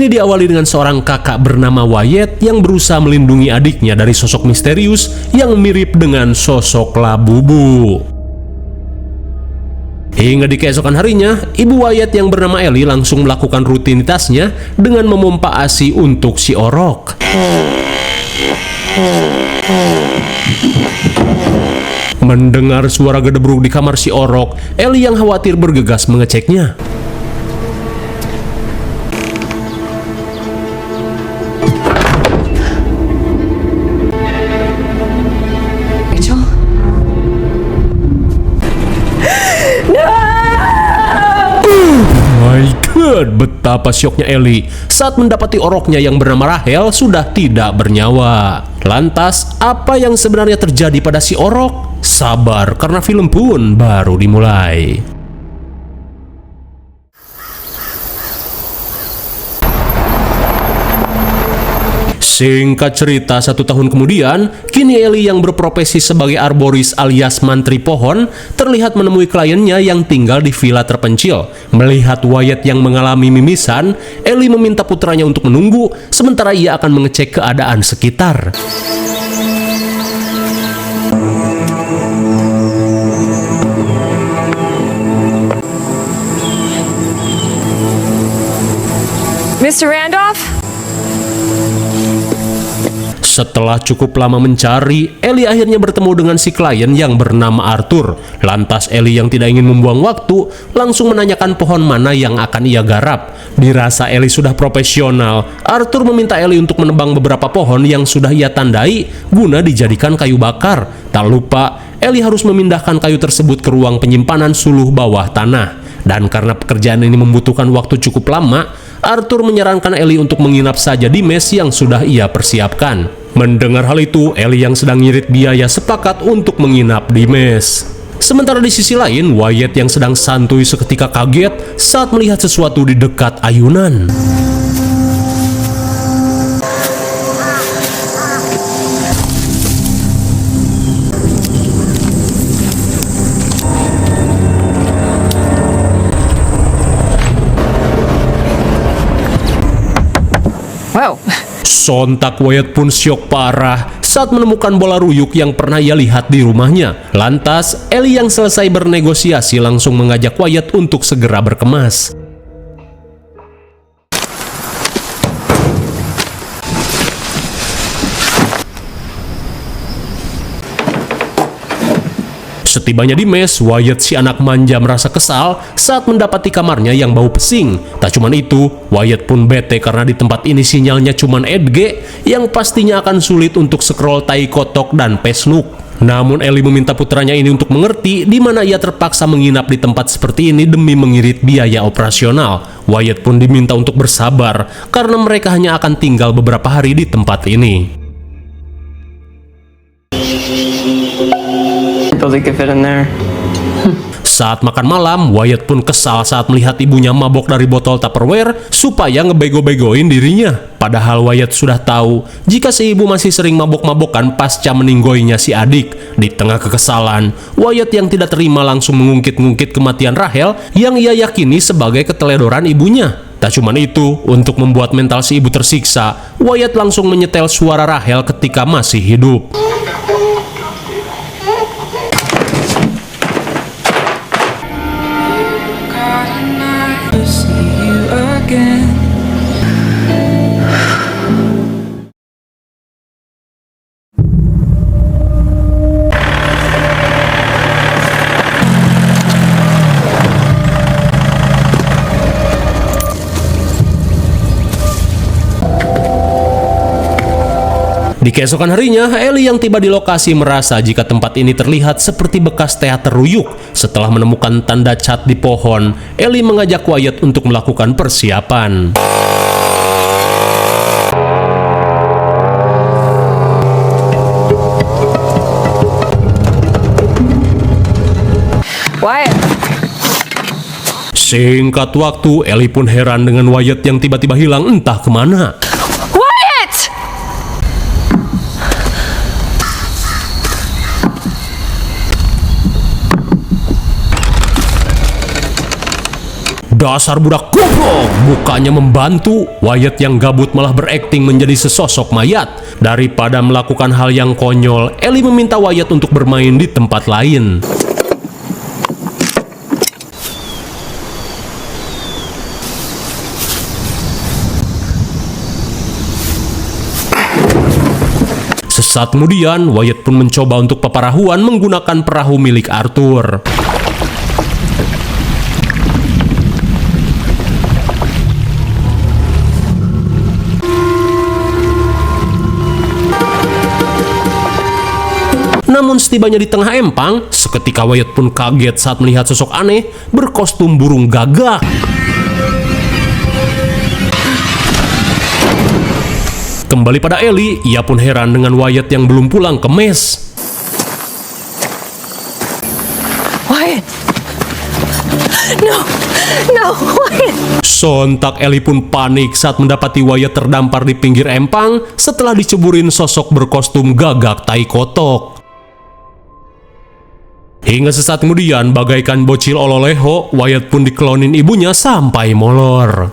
Ini diawali dengan seorang kakak bernama Wyatt yang berusaha melindungi adiknya dari sosok misterius yang mirip dengan sosok Labubu. Hingga di keesokan harinya, ibu Wyatt yang bernama Ellie langsung melakukan rutinitasnya dengan memompa ASI untuk si orok. Mendengar suara gedebruk di kamar si orok, Ellie yang khawatir bergegas mengeceknya. Rachel? My God, betapa syoknya Ellie saat mendapati oroknya yang bernama Rahel sudah tidak bernyawa. Lantas, apa yang sebenarnya terjadi pada si orok? Sabar, karena film pun baru dimulai. Singkat cerita, 1 tahun kemudian, kini Ellie yang berprofesi sebagai arboris alias mantri pohon terlihat menemui kliennya yang tinggal di villa terpencil. Melihat Wyatt yang mengalami mimisan, Ellie meminta putranya untuk menunggu, sementara ia akan mengecek keadaan sekitar. Mr. Randolph? Setelah cukup lama mencari, Ellie akhirnya bertemu dengan si klien yang bernama Arthur. Lantas Ellie yang tidak ingin membuang waktu, langsung menanyakan pohon mana yang akan ia garap. Dirasa Ellie sudah profesional, Arthur meminta Ellie untuk menebang beberapa pohon yang sudah ia tandai guna dijadikan kayu bakar. Tak lupa, Ellie harus memindahkan kayu tersebut ke ruang penyimpanan suluh bawah tanah. Dan karena pekerjaan ini membutuhkan waktu cukup lama, Arthur menyarankan Ellie untuk menginap saja di mes yang sudah ia persiapkan. Mendengar hal itu, Ellie yang sedang ngirit biaya sepakat untuk menginap di mes. Sementara di sisi lain, Wyatt yang sedang santuy seketika kaget saat melihat sesuatu di dekat ayunan. Wow. Sontak Wyatt pun syok parah saat menemukan bola ruyuk yang pernah ia lihat di rumahnya. Lantas, Ellie yang selesai bernegosiasi langsung mengajak Wyatt untuk segera berkemas. Setibanya di mes, Wyatt si anak manja merasa kesal saat mendapati kamarnya yang bau pesing. Tak cuman itu, Wyatt pun bete karena di tempat ini sinyalnya cuman EDG yang pastinya akan sulit untuk scroll tai kotok dan pesnuk. Namun Ellie meminta putranya ini untuk mengerti di mana ia terpaksa menginap di tempat seperti ini demi mengirit biaya operasional. Wyatt pun diminta untuk bersabar karena mereka hanya akan tinggal beberapa hari di tempat ini. Saat makan malam, Wyatt pun kesal saat melihat ibunya mabok dari botol Tupperware supaya ngebego-begoin dirinya. Padahal Wyatt sudah tahu jika si ibu masih sering mabok-mabokan pasca meninggoinya si adik. Di tengah kekesalan, Wyatt yang tidak terima langsung mengungkit-ngungkit kematian Rahel yang ia yakini sebagai keteledoran ibunya. Tak cuma itu, untuk membuat mental si ibu tersiksa, Wyatt langsung menyetel suara Rahel ketika masih hidup. Di keesokan harinya, Ellie yang tiba di lokasi merasa jika tempat ini terlihat seperti bekas teater ruyuk. Setelah menemukan tanda cat di pohon, Ellie mengajak Wyatt untuk melakukan persiapan. Wyatt. Singkat waktu, Ellie pun heran dengan Wyatt yang tiba-tiba hilang entah kemana. Dasar budak goblok! Bukannya membantu, Wyatt yang gabut malah berakting menjadi sesosok mayat. Daripada melakukan hal yang konyol, Ellie meminta Wyatt untuk bermain di tempat lain. Sesaat kemudian, Wyatt pun mencoba untuk peparahuan menggunakan perahu milik Arthur. Namun setibanya di tengah empang, seketika Wyatt pun kaget saat melihat sosok aneh berkostum burung gagak. Kembali pada Ellie, ia pun heran dengan Wyatt yang belum pulang ke mes. Wyatt! No! No, Wyatt! Sontak Ellie pun panik saat mendapati Wyatt terdampar di pinggir empang setelah diceburin sosok berkostum gagak tai kotok. Hingga sesaat kemudian, bagaikan bocil ololeho, Wyatt pun dikelonin ibunya sampai molor.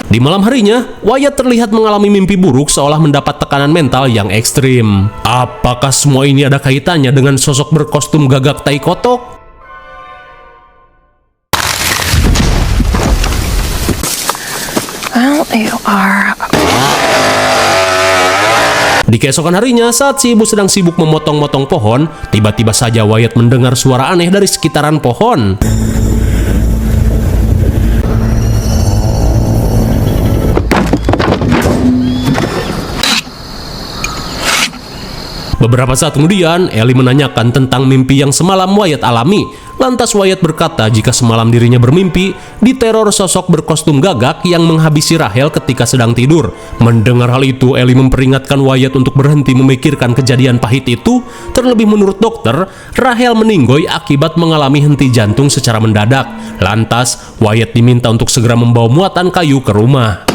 Di malam harinya, Wyatt terlihat mengalami mimpi buruk seolah mendapat tekanan mental yang ekstrim. Apakah semua ini ada kaitannya dengan sosok berkostum gagak tai kotok? Well, you are... Di keesokan harinya, saat si ibu sedang sibuk memotong-motong pohon, tiba-tiba saja Wyatt mendengar suara aneh dari sekitaran pohon. Beberapa saat kemudian, Ellie menanyakan tentang mimpi yang semalam Wyatt alami. Lantas Wyatt berkata jika semalam dirinya bermimpi diteror sosok berkostum gagak yang menghabisi Rachel ketika sedang tidur. Mendengar hal itu, Ellie memperingatkan Wyatt untuk berhenti memikirkan kejadian pahit itu. Terlebih menurut dokter, Rachel meninggoy akibat mengalami henti jantung secara mendadak. Lantas, Wyatt diminta untuk segera membawa muatan kayu ke rumah.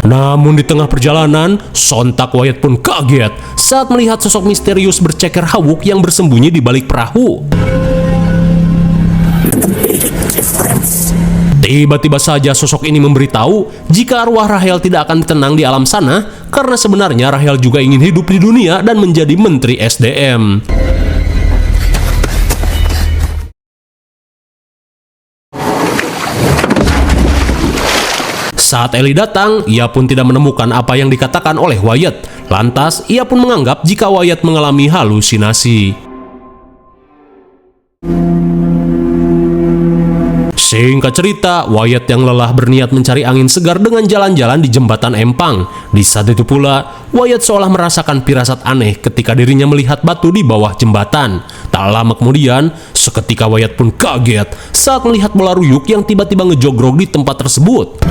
Namun di tengah perjalanan, sontak Wyatt pun kaget saat melihat sosok misterius berceker hawuk yang bersembunyi di balik perahu. Tiba-tiba saja sosok ini memberitahu jika arwah Rachel tidak akan tenang di alam sana karena sebenarnya Rachel juga ingin hidup di dunia dan menjadi menteri SDM. Saat Ellie datang, ia pun tidak menemukan apa yang dikatakan oleh Wyatt. Lantas, ia pun menganggap jika Wyatt mengalami halusinasi. Singkat cerita, Wyatt yang lelah berniat mencari angin segar dengan jalan-jalan di jembatan empang. Di saat itu pula, Wyatt seolah merasakan firasat aneh ketika dirinya melihat batu di bawah jembatan. Tak lama kemudian, seketika Wyatt pun kaget saat melihat bola ruyuk yang tiba-tiba ngejogrok di tempat tersebut.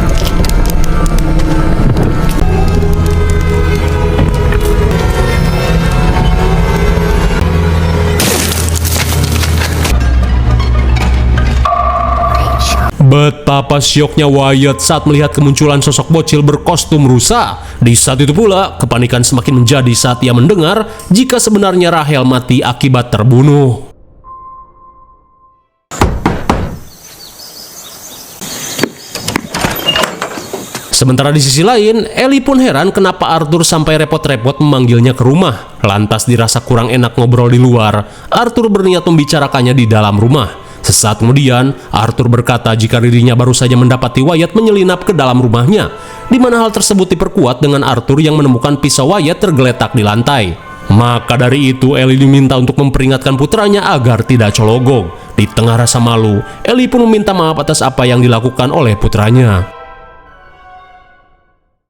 Betapa syoknya Wyatt saat melihat kemunculan sosok bocil berkostum rusa. Di saat itu pula, kepanikan semakin menjadi saat ia mendengar jika sebenarnya Rachel mati akibat terbunuh. Sementara di sisi lain, Ellie pun heran kenapa Arthur sampai repot-repot memanggilnya ke rumah. Lantas dirasa kurang enak ngobrol di luar, Arthur berniat membicarakannya di dalam rumah. Sesaat kemudian, Arthur berkata jika dirinya baru saja mendapati Wyatt menyelinap ke dalam rumahnya, di mana hal tersebut diperkuat dengan Arthur yang menemukan pisau Wyatt tergeletak di lantai. Maka dari itu, Ellie diminta untuk memperingatkan putranya agar tidak cologong. Di tengah rasa malu, Ellie pun meminta maaf atas apa yang dilakukan oleh putranya.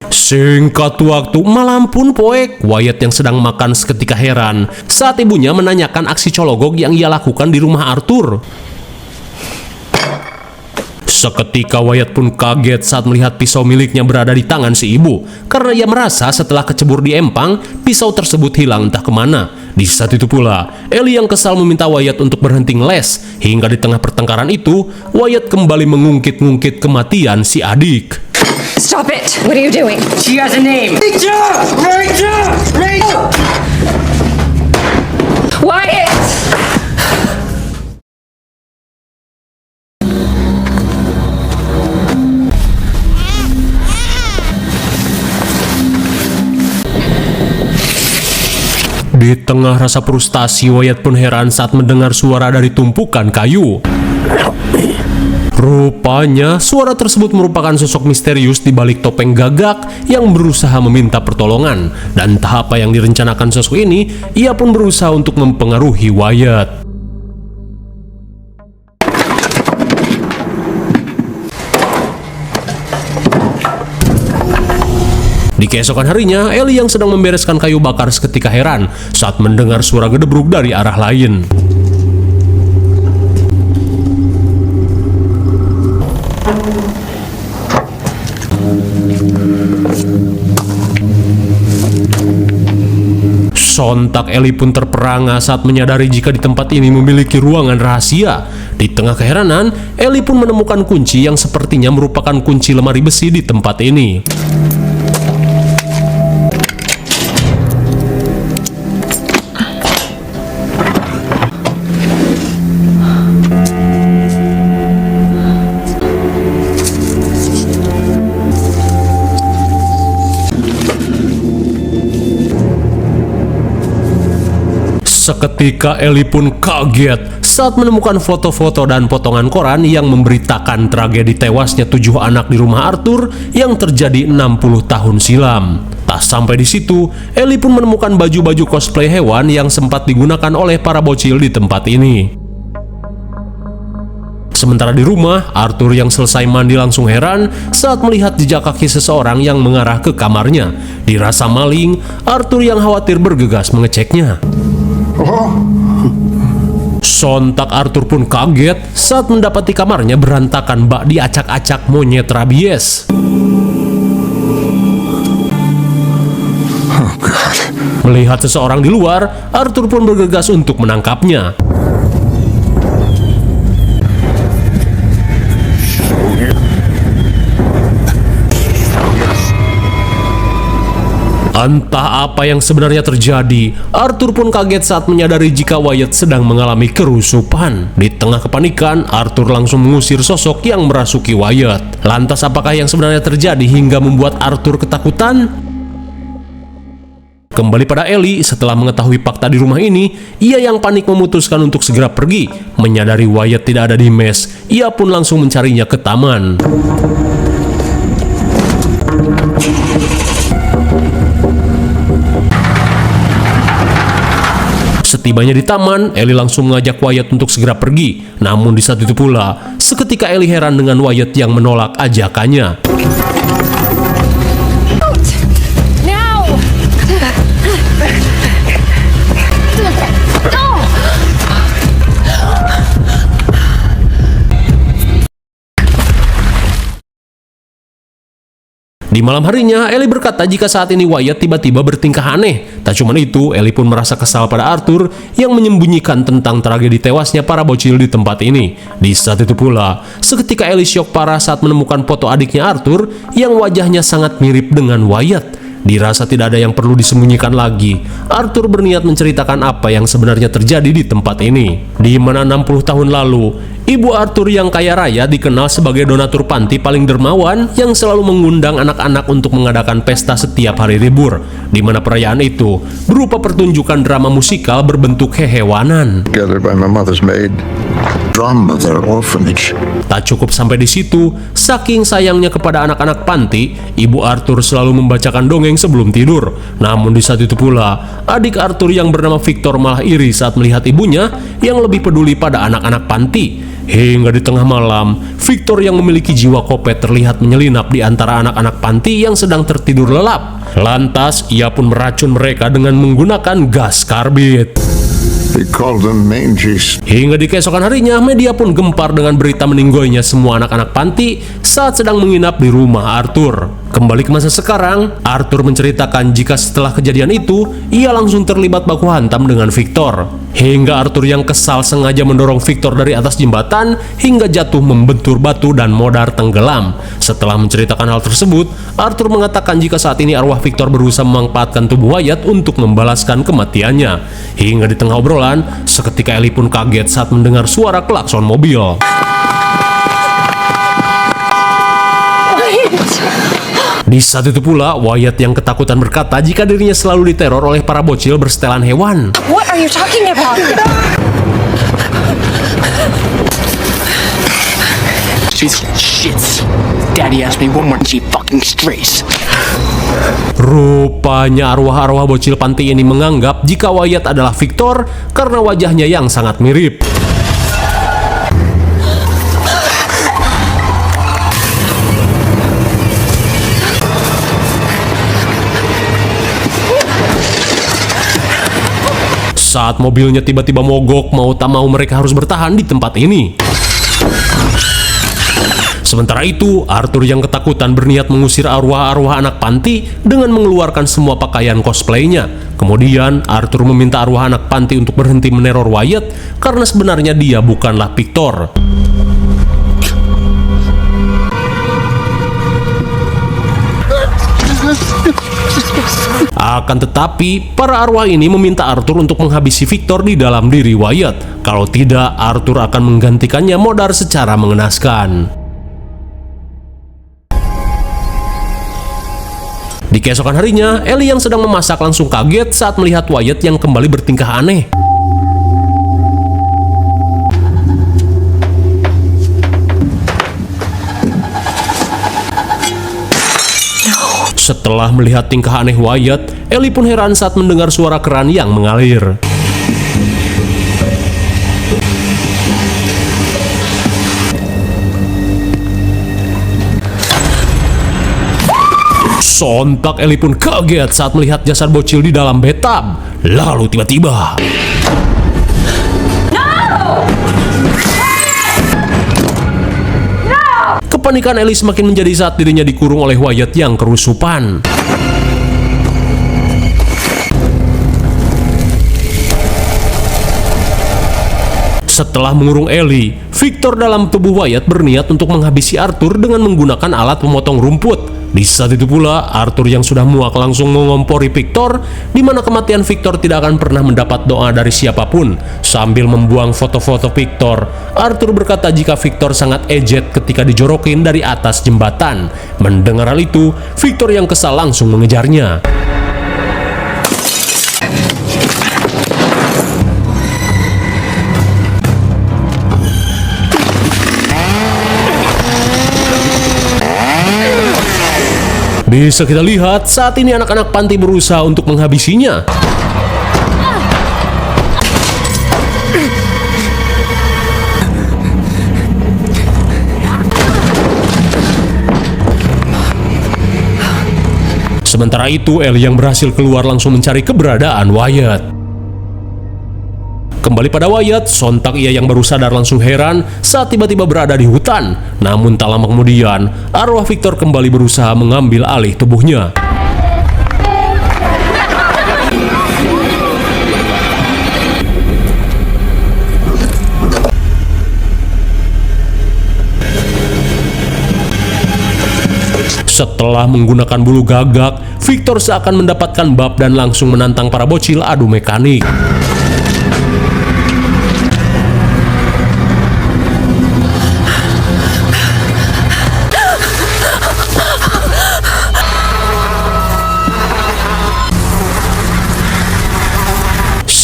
Singkat waktu, malam pun poek. Wyatt yang sedang makan seketika heran saat ibunya menanyakan aksi cologog yang ia lakukan di rumah Arthur. Seketika Wyatt pun kaget saat melihat pisau miliknya berada di tangan si ibu, karena ia merasa setelah kecebur di empang, pisau tersebut hilang entah kemana. Di saat itu pula, Ellie yang kesal meminta Wyatt untuk berhenti ngeles, hingga di tengah pertengkaran itu, Wyatt kembali mengungkit-ungkit kematian si adik. Stop it! What are you doing? She has a name. Rachel! Rachel! Rachel! Wyatt! Di tengah rasa frustasi, Wyatt pun heran saat mendengar suara dari tumpukan kayu. Rupanya, suara tersebut merupakan sosok misterius di balik topeng gagak yang berusaha meminta pertolongan. Dan entah apa yang direncanakan sosok ini, ia pun berusaha untuk mempengaruhi Wyatt. Di keesokan harinya, Ellie yang sedang membereskan kayu bakar seketika heran saat mendengar suara gedebruk dari arah lain. Sontak Ellie pun terperangah saat menyadari jika di tempat ini memiliki ruangan rahasia. Di tengah keheranan, Ellie pun menemukan kunci yang sepertinya merupakan kunci lemari besi di tempat ini. Seketika Ellie pun kaget saat menemukan foto-foto dan potongan koran yang memberitakan tragedi tewasnya 7 anak di rumah Arthur yang terjadi 60 tahun silam. Tak sampai di situ, Ellie pun menemukan baju-baju cosplay hewan yang sempat digunakan oleh para bocil di tempat ini. Sementara di rumah, Arthur yang selesai mandi langsung heran saat melihat jejak kaki seseorang yang mengarah ke kamarnya. Dirasa maling, Arthur yang khawatir bergegas mengeceknya. Sontak Arthur pun kaget saat mendapati kamarnya berantakan bak diacak-acak monyet rabies. Melihat seseorang di luar, Arthur pun bergegas untuk menangkapnya. Entah apa yang sebenarnya terjadi, Arthur pun kaget saat menyadari jika Wyatt sedang mengalami kerusupan. Di tengah kepanikan, Arthur langsung mengusir sosok yang merasuki Wyatt. Lantas apakah yang sebenarnya terjadi hingga membuat Arthur ketakutan? Kembali pada Ellie, setelah mengetahui fakta di rumah ini, ia yang panik memutuskan untuk segera pergi. Menyadari Wyatt tidak ada di mes, ia pun langsung mencarinya ke taman. Setibanya di taman, Ellie langsung mengajak Wyatt untuk segera pergi. Namun di saat itu pula, seketika Ellie heran dengan Wyatt yang menolak ajakannya. Di malam harinya, Ellie berkata jika saat ini Wyatt tiba-tiba bertingkah aneh. Tak cuma itu, Ellie pun merasa kesal pada Arthur yang menyembunyikan tentang tragedi tewasnya para bocil di tempat ini. Di saat itu pula, seketika Ellie syok parah saat menemukan foto adiknya Arthur yang wajahnya sangat mirip dengan Wyatt. Dirasa tidak ada yang perlu disembunyikan lagi, Arthur berniat menceritakan apa yang sebenarnya terjadi di tempat ini. Di mana 60 tahun lalu, ibu Arthur yang kaya raya dikenal sebagai donatur panti paling dermawan yang selalu mengundang anak-anak untuk mengadakan pesta setiap hari libur. Di mana perayaan itu berupa pertunjukan drama musikal berbentuk hehewanan. Gathered by my mother's maid. From their orphanage. Tak cukup sampai di situ, saking sayangnya kepada anak-anak panti, ibu Arthur selalu membacakan dongeng sebelum tidur. Namun di saat itu pula, adik Arthur yang bernama Victor malah iri saat melihat ibunya yang lebih peduli pada anak-anak panti. Hingga di tengah malam, Victor yang memiliki jiwa kopet terlihat menyelinap di antara anak-anak panti yang sedang tertidur lelap. Lantas, ia pun meracun mereka dengan menggunakan gas karbit. They called them mangies. Hingga di keesokan harinya, media pun gempar dengan berita meninggoynya semua anak-anak panti saat sedang menginap di rumah Arthur. Kembali ke masa sekarang, Arthur menceritakan jika setelah kejadian itu, ia langsung terlibat baku hantam dengan Victor. Hingga Arthur yang kesal sengaja mendorong Victor dari atas jembatan hingga jatuh membentur batu dan modar tenggelam. Setelah menceritakan hal tersebut, Arthur mengatakan jika saat ini arwah Victor berusaha memanfaatkan tubuh Wyatt untuk membalaskan kematiannya. Hingga di tengah obrolan, seketika Ellie pun kaget saat mendengar suara klakson mobil. Di saat itu pula, Wyatt yang ketakutan berkata jika dirinya selalu diteror oleh para bocil bersetelan hewan. What are you talking about? She's shits. Daddy asked me one more and she fucking strays. Rupanya arwah-arwah bocil panti ini menganggap jika Wyatt adalah Victor karena wajahnya yang sangat mirip. Saat mobilnya tiba-tiba mogok, mau tak mau mereka harus bertahan di tempat ini. Sementara itu, Arthur yang ketakutan berniat mengusir arwah-arwah anak panti dengan mengeluarkan semua pakaian cosplaynya. Kemudian, Arthur meminta arwah anak panti untuk berhenti meneror Wyatt karena sebenarnya dia bukanlah Victor. Akan tetapi, para arwah ini meminta Arthur untuk menghabisi Victor di dalam diri Wyatt. Kalau tidak, Arthur akan menggantikannya modar secara mengenaskan. Di keesokan harinya, Ellie yang sedang memasak langsung kaget saat melihat Wyatt yang kembali bertingkah aneh. Setelah melihat tingkah aneh Wyatt, Ellie pun heran saat mendengar suara keran yang mengalir. Sontak Ellie pun kaget saat melihat jasad bocil di dalam bathtub. Lalu tiba-tiba kepanikan Ellie semakin menjadi saat dirinya dikurung oleh Wyatt yang kerusupan. Setelah mengurung Ellie, Victor dalam tubuh Wyatt berniat untuk menghabisi Arthur dengan menggunakan alat pemotong rumput. Di saat itu pula, Arthur yang sudah muak langsung mengompori Victor, di mana kematian Victor tidak akan pernah mendapat doa dari siapapun. Sambil membuang foto-foto Victor, Arthur berkata jika Victor sangat ejet ketika dijorokin dari atas jembatan. Mendengar hal itu, Victor yang kesal langsung mengejarnya. Bisa kita lihat saat ini anak-anak panti berusaha untuk menghabisinya. Sementara itu, Ellie yang berhasil keluar langsung mencari keberadaan Wyatt. Kembali pada Wyatt, sontak ia yang baru sadar langsung heran saat tiba-tiba berada di hutan. Namun tak lama kemudian, arwah Victor kembali berusaha mengambil alih tubuhnya. Setelah menggunakan bulu gagak, Victor seakan mendapatkan bab dan langsung menantang para bocil adu mekanik.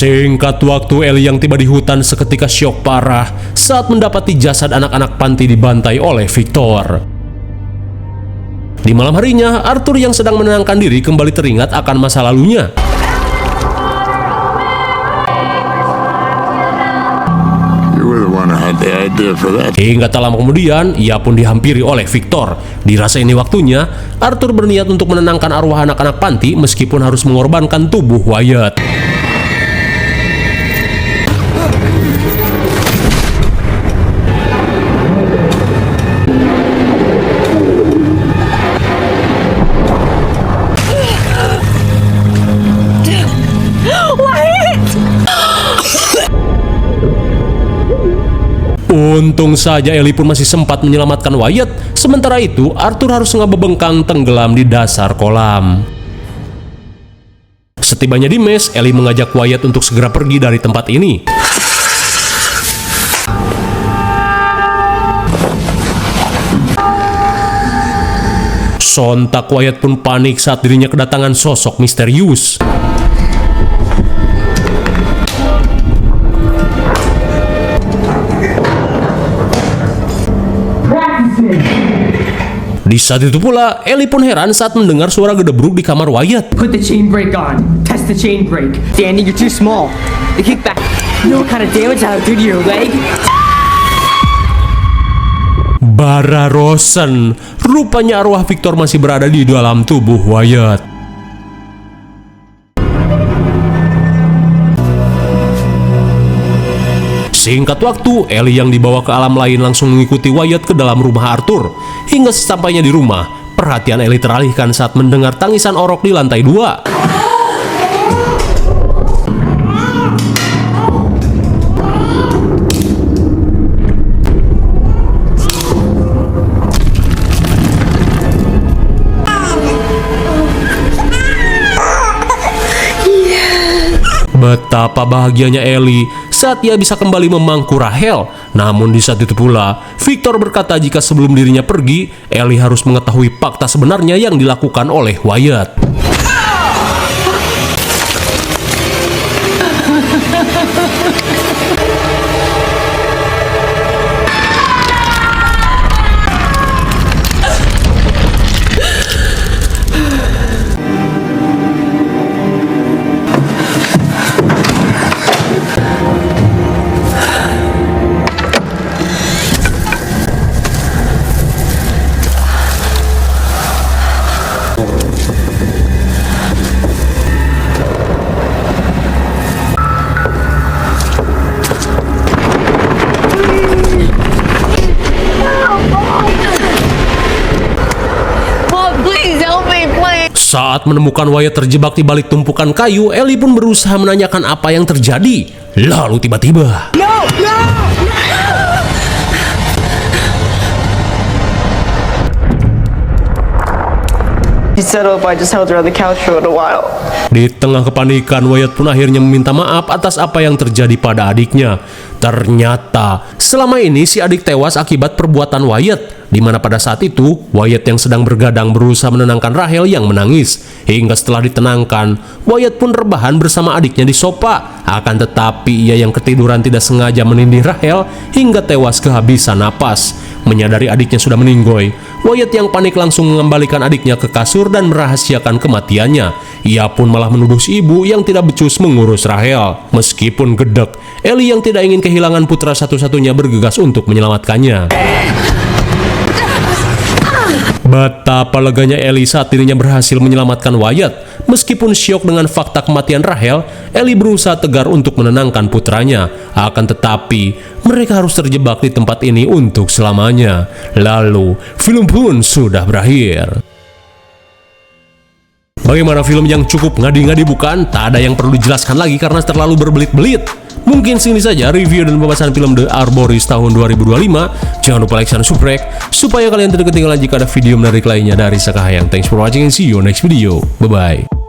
Singkat waktu, Ellie yang tiba di hutan seketika syok parah saat mendapati jasad anak-anak panti dibantai oleh Victor. Di malam harinya, Arthur yang sedang menenangkan diri kembali teringat akan masa lalunya. Hingga tak lama kemudian, ia pun dihampiri oleh Victor. Dirasa ini waktunya, Arthur berniat untuk menenangkan arwah anak-anak panti meskipun harus mengorbankan tubuh Wyatt. Untung saja Ellie pun masih sempat menyelamatkan Wyatt. Sementara itu, Arthur harus ngebebengkang tenggelam di dasar kolam. Setibanya di mes, Ellie mengajak Wyatt untuk segera pergi dari tempat ini. Sontak Wyatt pun panik saat dirinya kedatangan sosok misterius. Di saat itu pula, Ellie pun heran saat mendengar suara gedebruk di kamar Wyatt. Put the chain brake on. Test the chain brake. Danny, you're too small. The kickback. You know what kind of damage that'll do to your leg? Bara Rosen. Rupanya arwah Victor masih berada di dalam tubuh Wyatt. Singkat waktu, Ellie yang dibawa ke alam lain langsung mengikuti Wyatt ke dalam rumah Arthur. Hingga sesampainya di rumah, perhatian Ellie teralihkan saat mendengar tangisan orok di lantai 2. Betapa bahagianya Ellie saat ia bisa kembali memangku Rachel. Namun di saat itu pula, Victor berkata jika sebelum dirinya pergi, Ellie harus mengetahui fakta sebenarnya yang dilakukan oleh Wyatt. Saat menemukan Wyatt terjebak di balik tumpukan kayu, Ellie pun berusaha menanyakan apa yang terjadi. Lalu tiba-tiba, He settled if I just held her on the couch for a little while. di tengah kepanikan, Wyatt pun akhirnya meminta maaf atas apa yang terjadi pada adiknya. Ternyata, selama ini si adik tewas akibat perbuatan Wyatt, di mana pada saat itu, Wyatt yang sedang bergadang berusaha menenangkan Rachel yang menangis. Hingga setelah ditenangkan, Wyatt pun rebahan bersama adiknya di sofa. Akan tetapi, ia yang ketiduran tidak sengaja menindih Rachel hingga tewas kehabisan napas. Menyadari adiknya sudah meninggoy, Wyatt yang panik langsung mengembalikan adiknya ke kasur dan merahasiakan kematiannya. Ia pun malah menuduh si ibu yang tidak becus mengurus Rachel. Meskipun gedek, Ellie yang tidak ingin kehilangan putra satu-satunya bergegas untuk menyelamatkannya. Betapa leganya Ellie saat dirinya berhasil menyelamatkan Wyatt. Meskipun syok dengan fakta kematian Rachel, Ellie berusaha tegar untuk menenangkan putranya. Akan tetapi, mereka harus terjebak di tempat ini untuk selamanya. Lalu, film pun sudah berakhir. Bagaimana film yang cukup ngadi-ngadi bukan? Tak ada yang perlu dijelaskan lagi karena terlalu berbelit-belit. Mungkin sini saja review dan pembahasan film The Arborist tahun 2025. Jangan lupa like dan subscribe supaya kalian tidak ketinggalan jika ada video menarik lainnya dari Sekahayang. Thanks for watching and see you next video. Bye-bye.